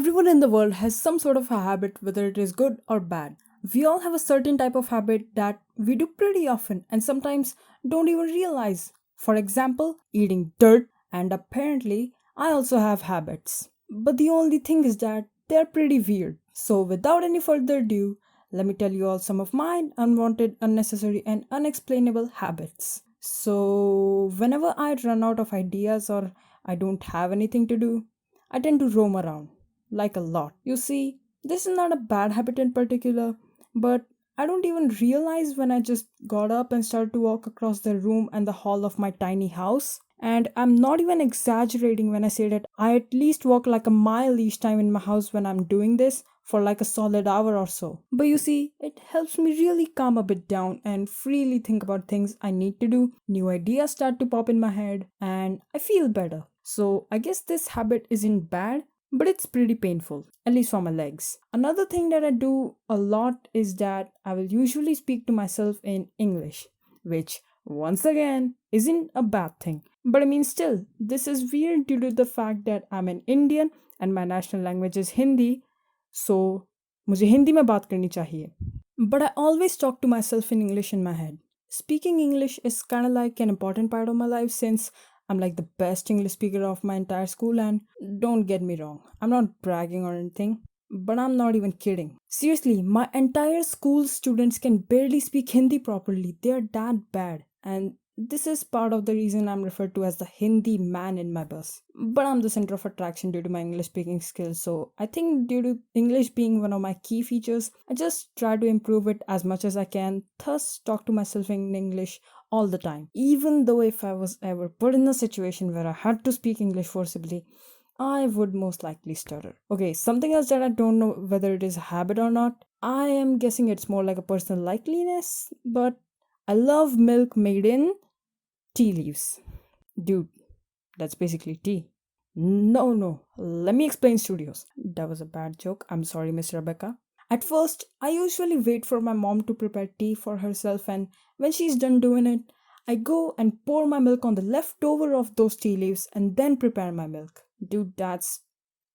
Everyone in the world has some sort of a habit, whether it is good or bad. We all have a certain type of habit that we do pretty often and sometimes don't even realize. For example, eating dirt, and apparently, I also have habits. But the only thing is that they're pretty weird. So, without any further ado, let me tell you all some of mine unwanted, unnecessary, and unexplainable habits. So, whenever I run out of ideas or I don't have anything to do, I tend to roam around like a lot. You see, this is not a bad habit in particular, but I don't even realize when I just got up and started to walk across the room and the hall of my tiny house. And I'm not even exaggerating when I say that I at least walk like a mile each time in my house when I'm doing this for like a solid hour or so. But you see, it helps me really calm a bit down and freely think about things I need to do. New ideas start to pop in my head and I feel better. So I guess this habit isn't bad, but it's pretty painful, at least for my legs. Another thing that I do a lot is that I will usually speak to myself in English, which once again isn't a bad thing. But I mean, still, this is weird due to the fact that I'm an Indian and my national language is Hindi, so मुझे हिंदी में बात करनी चाहिए. But I always talk to myself in English in my head. Speaking English is kind of like an important part of my life since I'm like the best English speaker of my entire school, and don't get me wrong, I'm not bragging or anything, but I'm not even kidding. Seriously, my entire school students can barely speak Hindi properly. They're that bad. And this is part of the reason I'm referred to as the Hindi man in my bus. But I'm the center of attraction due to my English speaking skills. So I think, due to English being one of my key features, I just try to improve it as much as I can, thus, talk to myself in English all the time. Even though if I was ever put in a situation where I had to speak English forcibly, I would most likely stutter. Okay, something else that I don't know whether it is a habit or not. I am guessing it's more like a personal likeliness, but I love milk made in tea leaves. Dude, that's basically tea. No, no, let me explain, studios. That was a bad joke. I'm sorry, Miss Rebecca. At first, I usually wait for my mom to prepare tea for herself, and when she's done doing it, I go and pour my milk on the leftover of those tea leaves and then prepare my milk. Dude, that's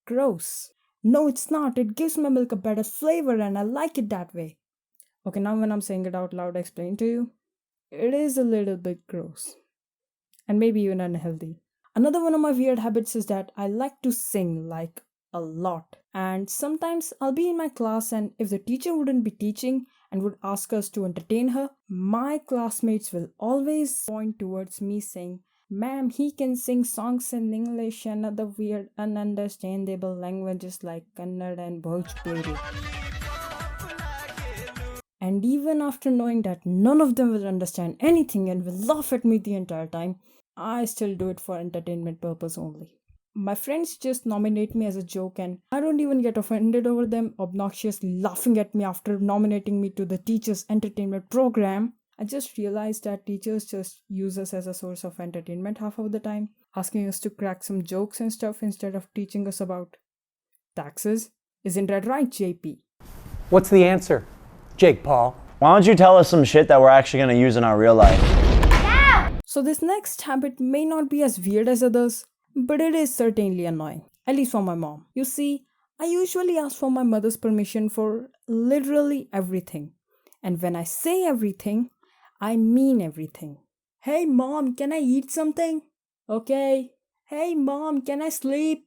gross. No, it's not. It gives my milk a better flavor and I like it that way. Okay, now when I'm saying it out loud, I explain to you. It is a little bit gross and maybe even unhealthy. Another one of my weird habits is that I like to sing like a lot. And sometimes I'll be in my class, and if the teacher wouldn't be teaching and would ask us to entertain her, my classmates will always point towards me saying, "Ma'am, he can sing songs in English and other weird, ununderstandable languages like Kannada and Bhojpuri." And even after knowing that none of them will understand anything and will laugh at me the entire time, I still do it for entertainment purpose only. My friends just nominate me as a joke, and I don't even get offended over them obnoxiously laughing at me after nominating me to the teacher's entertainment program. I just realized that teachers just use us as a source of entertainment half of the time, asking us to crack some jokes and stuff instead of teaching us about taxes. Isn't that right, JP? What's the answer? Jake Paul. Why don't you tell us some shit that we're actually going to use in our real life? So, this next habit may not be as weird as others, but it is certainly annoying, at least for my mom. You see, I usually ask for my mother's permission for literally everything. And when I say everything, I mean everything. Hey mom, can I eat something? Okay. Hey mom, can I sleep?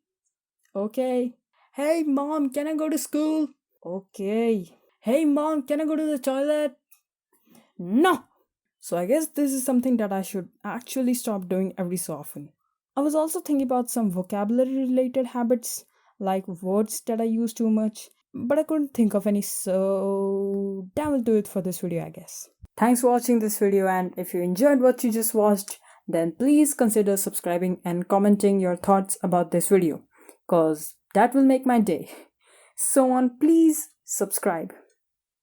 Okay. Hey mom, can I go to school? Okay. Hey mom, can I go to the toilet? No! So I guess this is something that I should actually stop doing every so often. I was also thinking about some vocabulary related habits, like words that I use too much, but I couldn't think of any, so that will do it for this video, I guess. Thanks for watching this video, and if you enjoyed what you just watched, then please consider subscribing and commenting your thoughts about this video, cause that will make my day. So please subscribe.